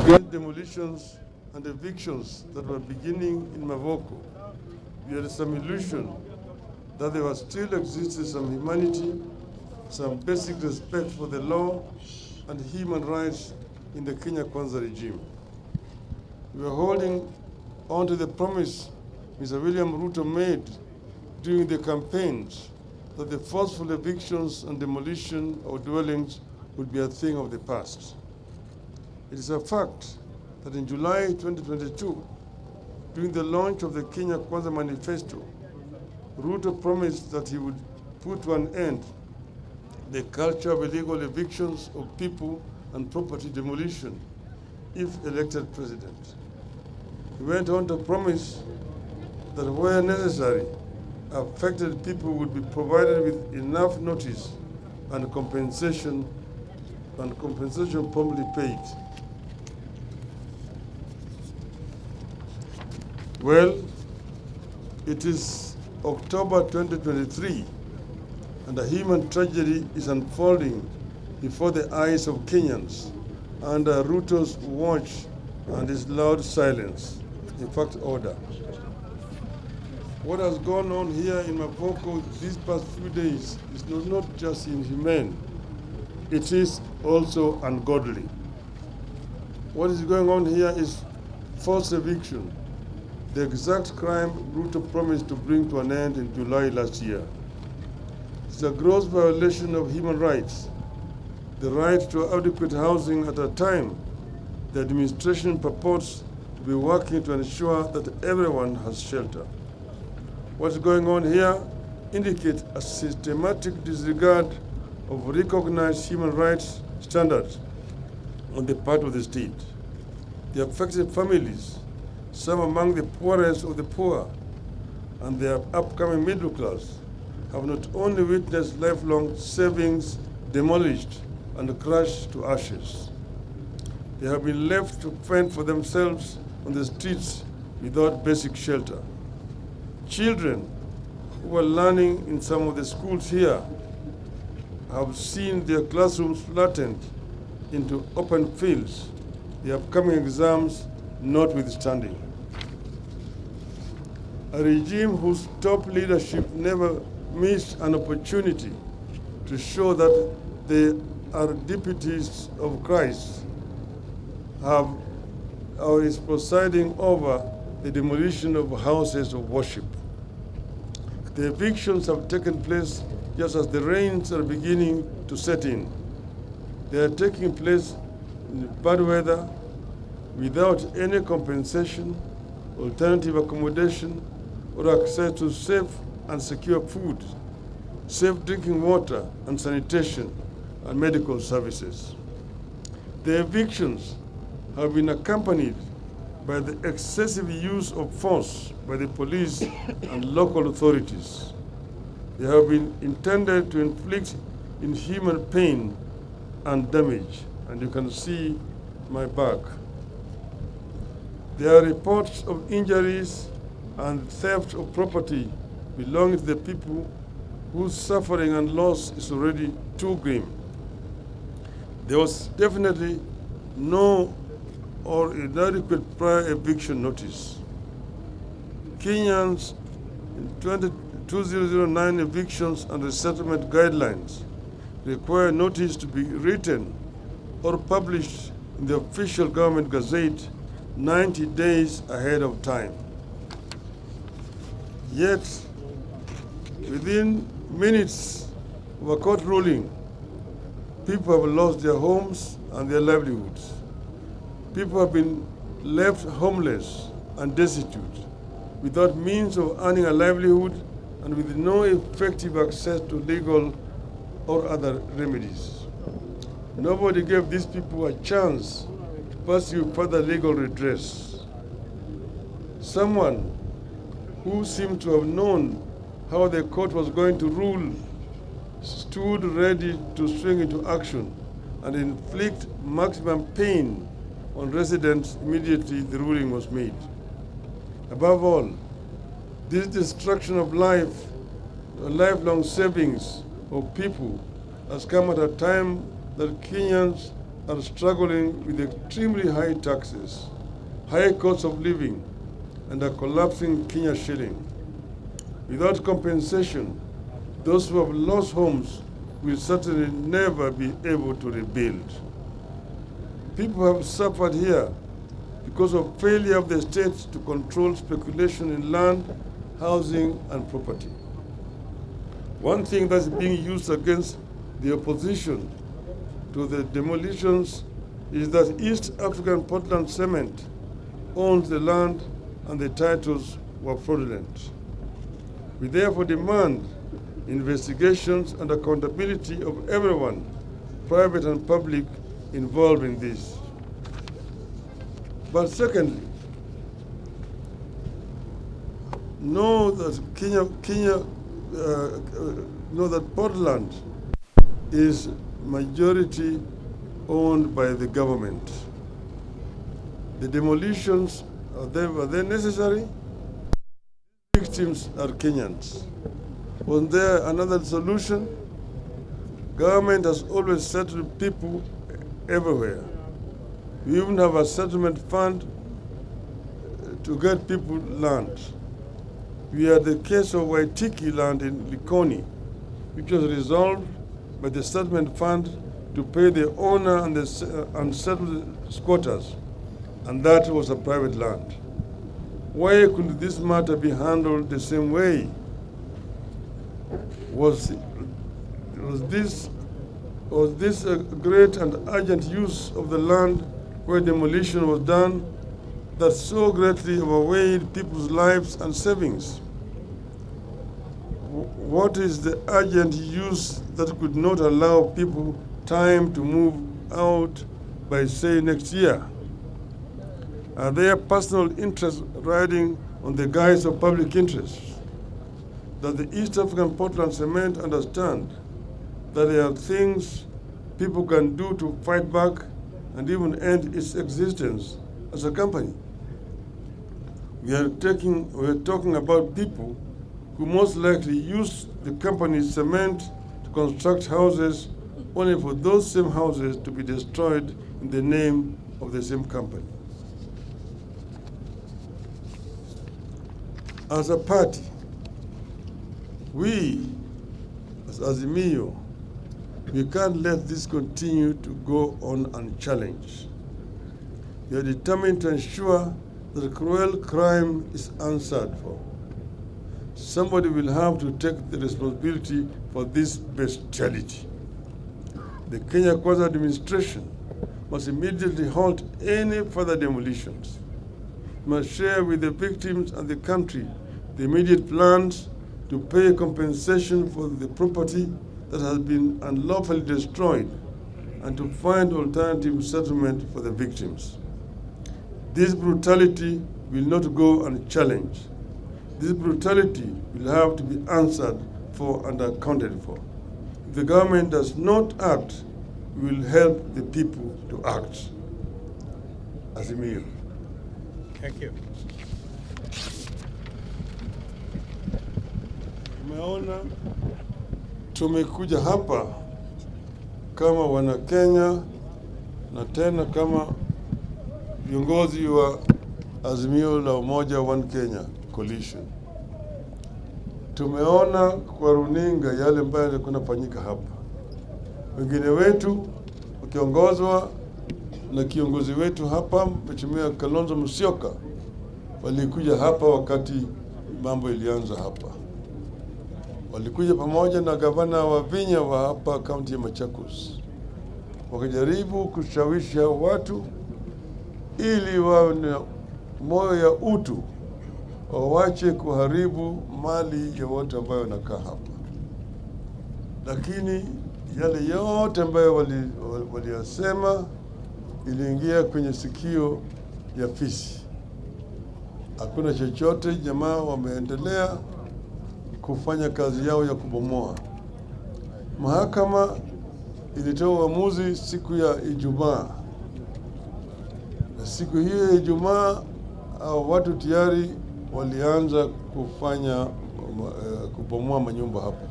against demolitions and evictions that were beginning in Mavoko, we had some illusion that there was still existed some humanity, some basic respect for the law and human rights in the Kenya Kwanza regime. We were holding on to the promise Mr. William Ruto made during the campaigns that the forceful evictions and demolition of dwellings would be a thing of the past. It is a fact that in July 2022, during the launch of the Kenya Kwanza Manifesto, Ruto promised that he would put to an end the culture of illegal evictions of people and property demolition if elected president. He went on to promise that where necessary, affected people would be provided with enough notice and compensation promptly paid. Well, it is October 2023, and a human tragedy is unfolding before the eyes of Kenyans under Ruto's watch and his loud silence, in fact, order. What has gone on here in Mavoko these past few days is not just inhumane, it is also ungodly. What is going on here is forced eviction, the exact crime Ruto promised to bring to an end in July last year. It's a gross violation of human rights, the right to adequate housing at a time the administration purports to be working to ensure that everyone has shelter. What's going on here indicates a systematic disregard of recognized human rights standards on the part of the state. The affected families, some among the poorest of the poor, and their upcoming middle class, have not only witnessed lifelong savings demolished and crushed to ashes, they have been left to fend for themselves on the streets without basic shelter. Children who are learning in some of the schools here have seen their classrooms flattened into open fields, the upcoming exams notwithstanding. A regime whose top leadership never missed an opportunity to show that they are deputies of Christ is presiding over the demolition of houses of worship. The evictions have taken place just as the rains are beginning to set in. They are taking place in bad weather without any compensation, alternative accommodation, or access to safe and secure food, safe drinking water and sanitation, and medical services. The evictions have been accompanied by the excessive use of force by the police and local authorities. They have been intended to inflict inhuman pain and damage, and you can see my back. There are reports of injuries and theft of property belonging to the people whose suffering and loss is already too grim. There was definitely no or inadequate prior eviction notice. Kenyans in 2009 evictions and resettlement guidelines require notice to be written or published in the official government gazette 90 days ahead of time. Yet, within minutes of a court ruling, people have lost their homes and their livelihoods. People have been left homeless and destitute, without means of earning a livelihood and with no effective access to legal or other remedies. Nobody gave these people a chance to pursue further legal redress. Someone who seemed to have known how the court was going to rule stood ready to swing into action and inflict maximum pain on residents immediately the ruling was made. Above all, this destruction of life, the lifelong savings of people has come at a time that Kenyans are struggling with extremely high taxes, high cost of living, and a collapsing Kenya shilling. Without compensation, those who have lost homes will certainly never be able to rebuild. People have suffered here because of failure of the state to control speculation in land, housing, and property. One thing that's being used against the opposition to the demolitions is that East African Portland Cement owns the land and the titles were fraudulent. We therefore demand investigations and accountability of everyone, private and public, involved in this. But secondly, know that know that Portland is majority owned by the government. The demolitions, are they necessary? Victims are Kenyans. Was there another solution? Government has always settled people everywhere. We even have a settlement fund to get people land. We had the case of Waitiki land in Likoni, which was resolved by the settlement fund to pay the owner and the unsettled squatters, and that was a private land. Why couldn't this matter be handled the same way? Was this a great and urgent use of the land where demolition was done that so greatly overweighed people's lives and savings? What is the urgent use that could not allow people time to move out by, say, next year? Are there personal interests riding on the guise of public interest? Does the East African Portland Cement understand that there are things people can do to fight back and even end its existence as a company? We are talking about people who most likely use the company's cement to construct houses only for those same houses to be destroyed in the name of the same company. As a party, we, as Azimio, we can't let this continue to go on unchallenged. We are determined to ensure that cruel crime is answered for. Somebody will have to take the responsibility for this bestiality. The Kenya Kwanza administration must immediately halt any further demolitions. Must share with the victims and the country the immediate plans to pay compensation for the property that has been unlawfully destroyed and to find alternative settlement for the victims. This brutality will not go unchallenged. This brutality will have to be answered for and accounted for. If the government does not act, we will help the people to act. Azimio. Thank you. Tumeona tumekuja hapa kama wana Kenya na tena kama viongozi wa Azimio la Umoja One Kenya Coalition. Tumeona kwa runinga yale ambayo yalikuwa yanafanyika hapa. Wengine wetu wakiongozwa na kiongozi wetu hapa Mheshimiwa Kalonzo Musyoka walikuja hapa wakati mambo ilianza hapa. Walikuja pamoja na gavana wa Vinya wa hapa kaunti ya Machakos. Wakajaribu kushawishi watu ili wawe na moyo ya utu, wawache kuharibu mali ya watu ambao wanakaa hapa. Lakini yale yote ambayo waliyasema iliingia kwenye sikio ya fisi. Hakuna chochote, jamaa wameendelea kufanya kazi yao ya kubomoa. Mahakama ilitoa uamuzi siku ya Ijumaa. Na siku hiyo ya Ijumaa watu tayari walianza kufanya kubomoa manyumba hapo.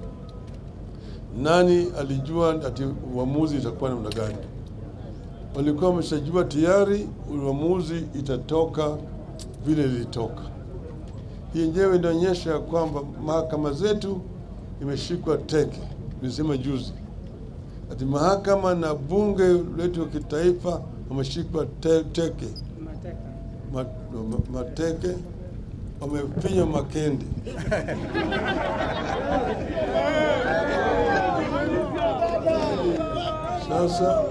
Nani alijua ati uamuzi itakuwa namna gani? walikuwa wameshajua tayari uamuzi itatoka vile ilitoka. Hii yenyewe inaonyesha kwamba mahakama zetu imeshikwa teke. Nilisema juzi ati mahakama na bunge letu wa kitaifa wameshikwa teke, mateke, wamefinya makende. Sasa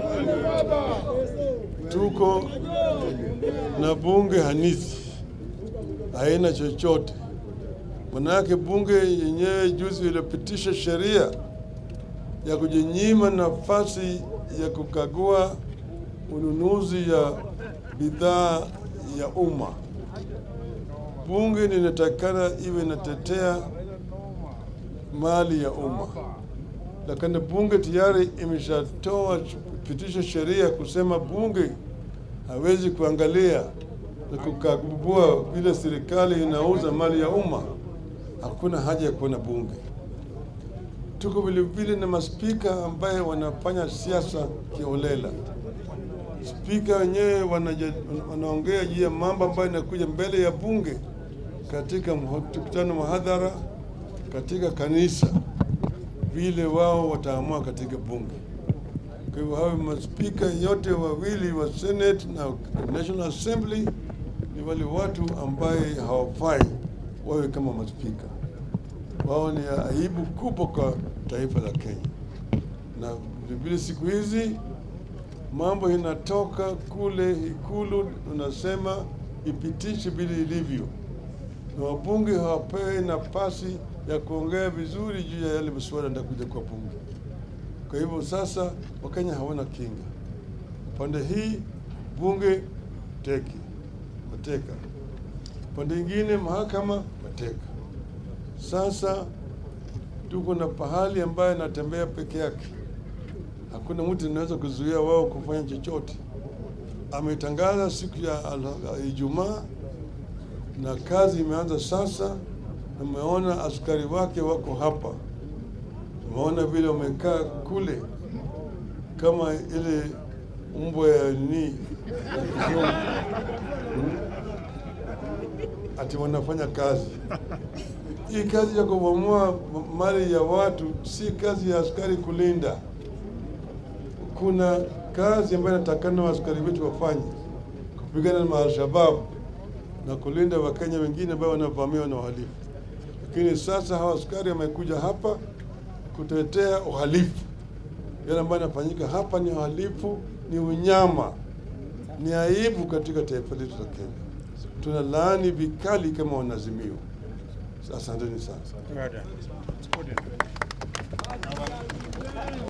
tuko na bunge hanithi, haina chochote. Manake bunge yenyewe juzi ilipitisha sheria ya kujinyima nafasi ya kukagua ununuzi ya bidhaa ya umma. Bunge linatakana iwe inatetea mali ya umma, lakini bunge tayari imeshatoa pitisha sheria kusema bunge hawezi kuangalia na kukagua vile serikali inauza mali ya umma. Hakuna haja ya kuwa na bunge. Tuko vile vile na maspika ambaye wanafanya siasa kiolela. Spika wenyewe wanaongea juu ya mambo ambayo yanakuja mbele ya bunge katika mkutano wa hadhara katika kanisa, vile wao wataamua katika bunge. Kwa hivyo hao maspika yote wawili wa Senate na National Assembly ni wale watu ambaye hawafai wawe kama maspika. Wao ni aibu kubwa kwa taifa la Kenya. Na vile siku hizi mambo inatoka kule Ikulu, unasema ipitishe vile ilivyo, na wabunge hawapewi nafasi ya kuongea vizuri juu ya yale masuala yanayokuja kwa bunge. Kwa hivyo sasa Wakenya hawana kinga. Pande hii bunge mateka, pande ingine mahakama mateka. Sasa tuko na pahali ambaye natembea peke yake, hakuna mtu anaweza kuzuia wao kufanya chochote. Ametangaza siku ya Ijumaa na kazi imeanza sasa. Umeona askari wake wako hapa, umeona vile wamekaa kule kama ile mbwa ya ati wanafanya kazi. Hii kazi ya kubomoa mali ya watu si kazi ya askari kulinda. Kuna kazi ambayo inatakana askari wetu wafanye, kupigana na Al-Shabaab na kulinda Wakenya wengine ambao wanavamiwa na uhalifu. Lakini sasa hawa askari wamekuja hapa kutetea uhalifu. Yale ambayo yanafanyika hapa ni uhalifu, ni unyama, ni aibu katika taifa letu la Kenya. Tunalaani vikali kama wanazimio. Asanteni sana.